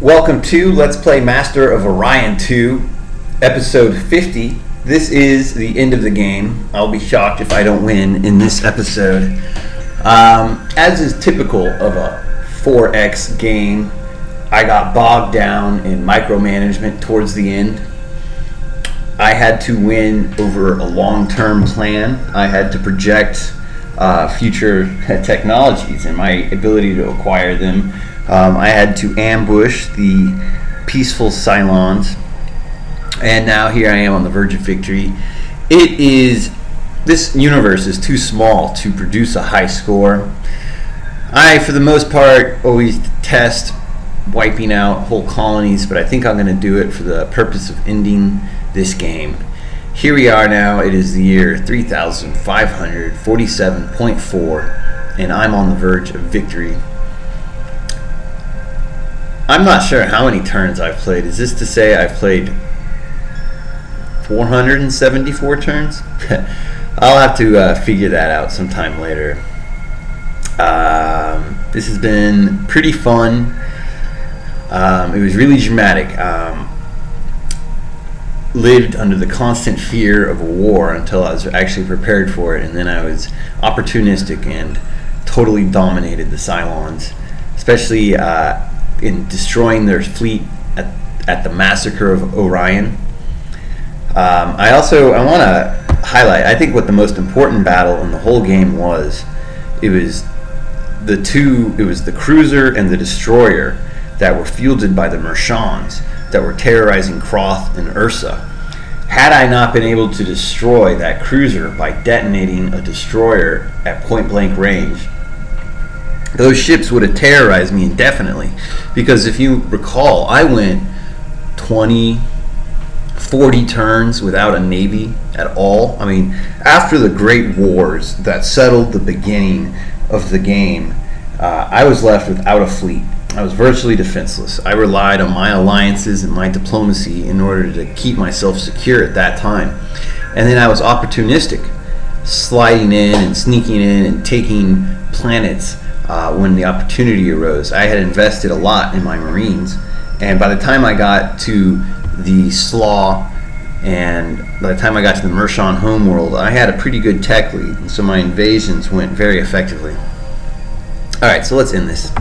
Welcome to Let's Play Master of Orion 2, episode 50. This is the end of the game. I'll be shocked if I don't win in this episode. As is typical of a 4X game, I got bogged down in micromanagement towards the end. I had to win over a long-term plan. I had to project future technologies and my ability to acquire them. I had to ambush the peaceful Cylons, and now here I am on the verge of victory. This universe is too small to produce a high score. I, for the most part, always test wiping out whole colonies, but I think I'm going to do it for the purpose of ending this game. Here we are now. It is the year 3547.4, and I'm on the verge of victory. I'm not sure how many turns I've played. Is this to say I've played 474 turns? I'll have to figure that out sometime later. This has been pretty fun. It was really dramatic. Lived under the constant fear of a war until I was actually prepared for it, and then I was opportunistic and totally dominated the Cylons, especially in destroying their fleet at the massacre of Orion. I want to highlight, I think what the most important battle in the whole game was, it was the cruiser and the destroyer that were fielded by the Mershans that were terrorizing Kroth and Ursa. Had I not been able to destroy that cruiser by detonating a destroyer at point blank range, those ships would have terrorized me indefinitely, because if you recall, I went 20, 40 turns without a navy at all. I mean, after the Great Wars that settled the beginning of the game, I was left without a fleet. I was virtually defenseless. I relied on my alliances and my diplomacy in order to keep myself secure at that time. And then I was opportunistic, sliding in and sneaking in and taking planets when the opportunity arose. I had invested a lot in my Marines, and by the time I got to the Slaw and by the time I got to the Mershan homeworld, I had a pretty good tech lead, and so my invasions went very effectively. Alright, so let's end this.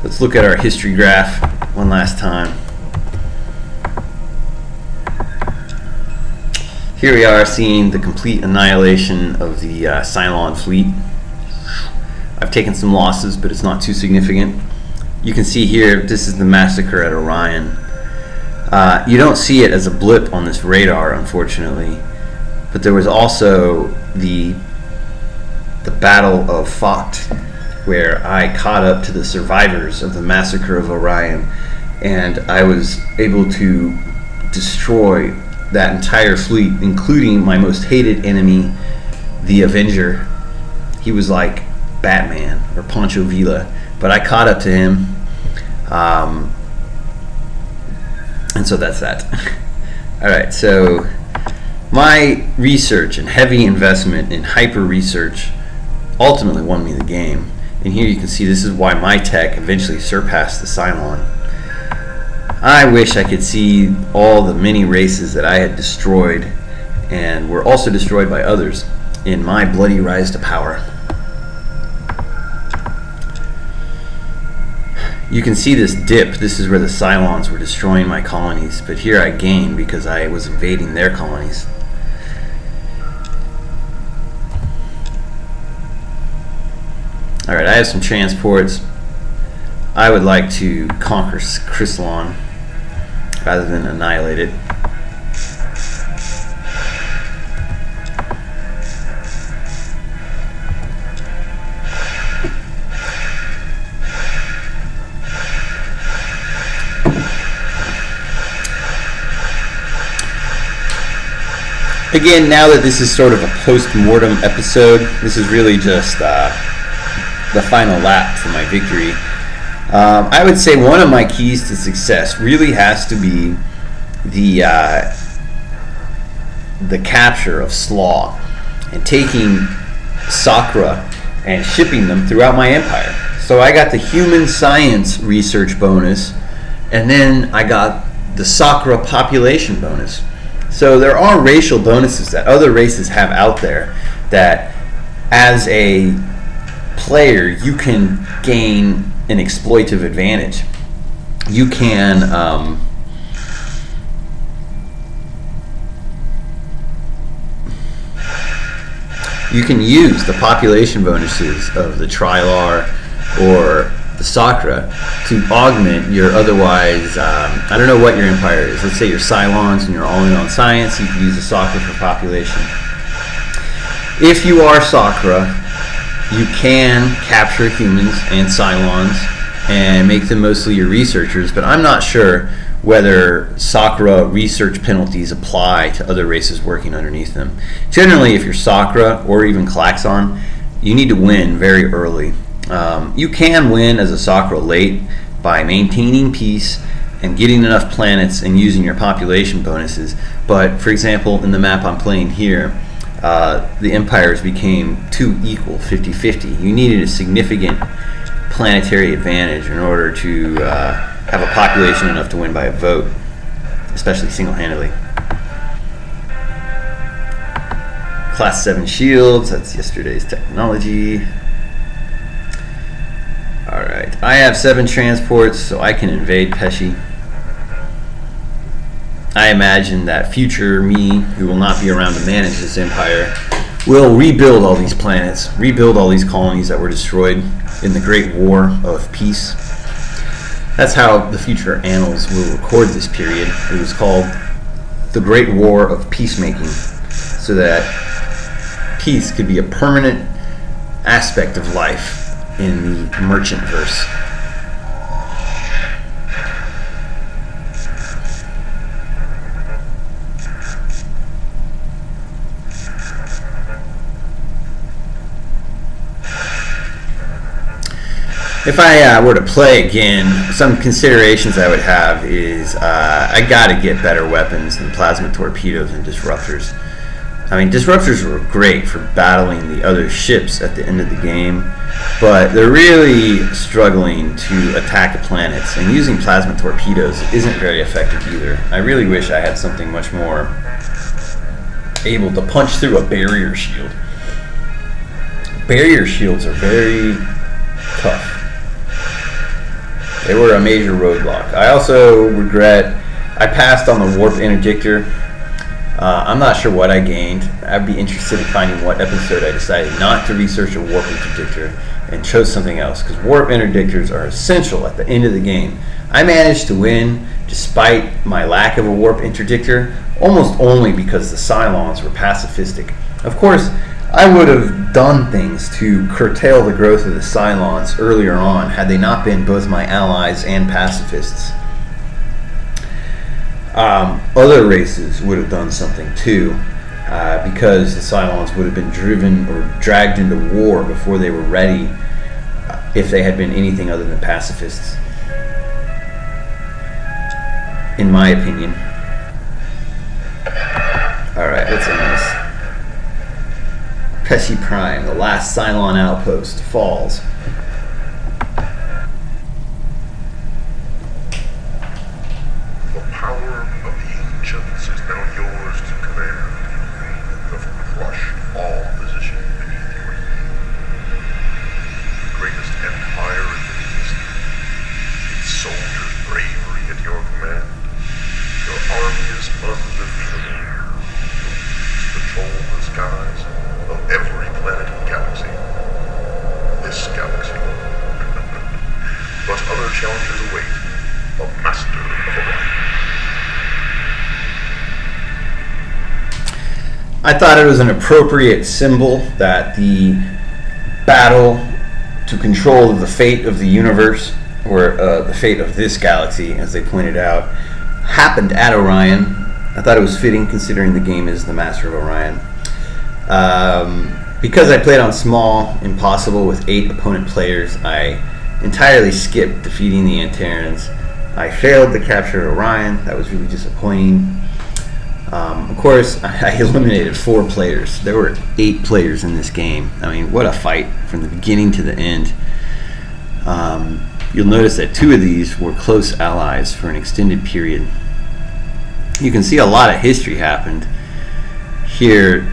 Let's look at our history graph one last time. Here we are seeing the complete annihilation of the Cylon fleet. I've taken some losses, but it's not too significant. You can see here, this is the massacre at Orion. You don't see it as a blip on this radar, unfortunately, but there was also the Battle of Focht, where I caught up to the survivors of the massacre of Orion, and I was able to destroy that entire fleet, including my most hated enemy, the Avenger. He was like Batman or Pancho Villa, but I caught up to him, and so that's that. Alright, so my research and heavy investment in hyper research ultimately won me the game. And here you can see this is why my tech eventually surpassed the Cylon. I wish I could see all the many races that I had destroyed and were also destroyed by others in my bloody rise to power. You can see this dip. This is where the Cylons were destroying my colonies, but here I gained because I was invading their colonies. Alright, I have some transports. I would like to conquer Chrysalon rather than annihilate it. Again, now that this is sort of a post-mortem episode, this is really just the final lap for my victory. I would say one of my keys to success really has to be the capture of Slaw and taking Sakra and shipping them throughout my empire. So I got the human science research bonus, and then I got the Sakura population bonus. So there are racial bonuses that other races have out there that, as a player, you can gain an exploitive advantage. You can use the population bonuses of the Trilar or the Sakura to augment your otherwise, I don't know what your empire is. Let's say you're Cylons and you're all in on science, you can use the Sakura for population. If you are Sakura, you can capture humans and Cylons and make them mostly your researchers, but I'm not sure whether Sakura research penalties apply to other races working underneath them. Generally, if you're Sakura or even Klaxon, you need to win very early. You can win as a Sakura late by maintaining peace and getting enough planets and using your population bonuses, but for example, in the map I'm playing here, the empires became too equal, 50-50. You needed a significant planetary advantage in order to have a population enough to win by a vote, especially single-handedly. Class 7 shields, that's yesterday's technology. Alright, I have 7 transports, so I can invade Pesci. I imagine that future me, who will not be around to manage this empire, will rebuild all these planets, rebuild all these colonies that were destroyed in the Great War of Peace. That's how the future annals will record this period. It was called the Great War of Peacemaking, so that peace could be a permanent aspect of life in the merchant verse. If I were to play again, some considerations I would have is I gotta get better weapons than plasma torpedoes and disruptors. I mean, disruptors were great for battling the other ships at the end of the game, but they're really struggling to attack the planets, and using plasma torpedoes isn't very effective either. I really wish I had something much more able to punch through a barrier shield. Barrier shields are very tough. They were a major roadblock. I also regret I passed on the warp interdictor. I'm not sure what I gained. I'd be interested in finding what episode I decided not to research a warp interdictor and chose something else, because warp interdictors are essential at the end of the game. I managed to win despite my lack of a warp interdictor, almost only because the Cylons were pacifistic. Of course, I would have done things to curtail the growth of the Cylons earlier on had they not been both my allies and pacifists. Other races would have done something too, because the Cylons would have been driven or dragged into war before they were ready, if they had been anything other than pacifists, in my opinion. Alright, let's end this. Pesci Prime, the last Cylon outpost, falls. The power of the ancients is now yours to command. You have crushed all opposition beneath your heel. The greatest empire in the history. Its soldiers' bravery at your command. Your army is undefeatable. You patrol the skies of every planet and galaxy. This galaxy. But other challenges await. A master of Orion. I thought it was an appropriate symbol that the battle to control the fate of the universe, or the fate of this galaxy, as they pointed out, happened at Orion. I thought it was fitting, considering the game is the Master of Orion. Because I played on small, impossible with 8 opponent players, I entirely skipped defeating the Antares. I failed to capture Orion. That was really disappointing. Of course, I eliminated 4 players. There were 8 players in this game. I mean, what a fight from the beginning to the end. You'll notice that 2 of these were close allies for an extended period. You can see a lot of history happened. Here,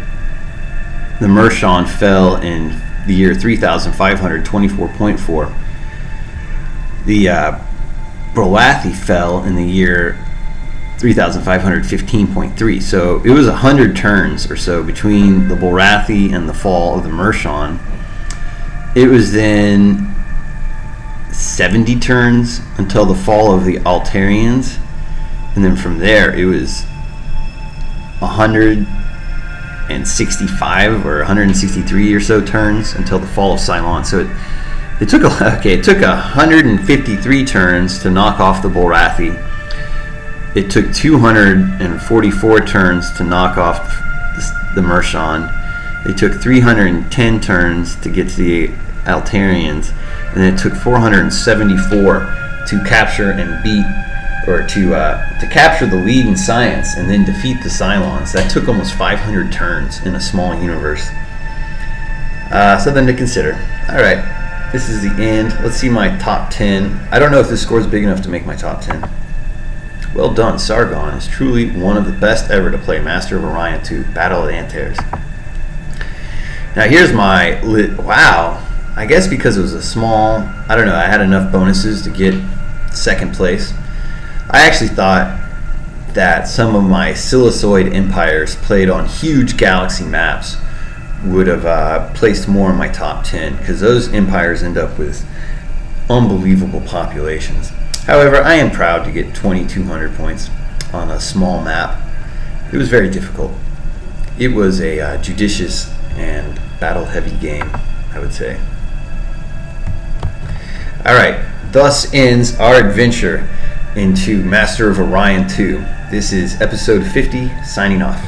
the Mershon fell in the year 3524.4. The Brolathi fell in the year 3515.3. So it was 100 turns or so between the Brolathi and the fall of the Mershon. It was then 70 turns until the fall of the Altarians, and then from there it was 165 or 163 or so turns until the fall of Cylon. So it took 153 turns to knock off the Brolathi. It took 244 turns to knock off the Mershon. It took 310 turns to get to the Altarians, and then it took 474 to capture and beat, or to capture the lead in science and then defeat the Cylons. That took almost 500 turns in a small universe. Something to consider. All right, this is the end. Let's see my top 10. I don't know if this score is big enough to make my top 10. Well done, Sargon is truly one of the best ever to play Master of Orion 2, Battle at Antares. Now here's my wow. I guess because it was a small, I don't know, I had enough bonuses to get second place. I actually thought that some of my Silicioid empires played on huge galaxy maps would have placed more in my top 10, because those empires end up with unbelievable populations. However, I am proud to get 2,200 points on a small map. It was very difficult. It was a judicious and battle-heavy game, I would say. Alright, thus ends our adventure into Master of Orion 2. This is episode 50, signing off.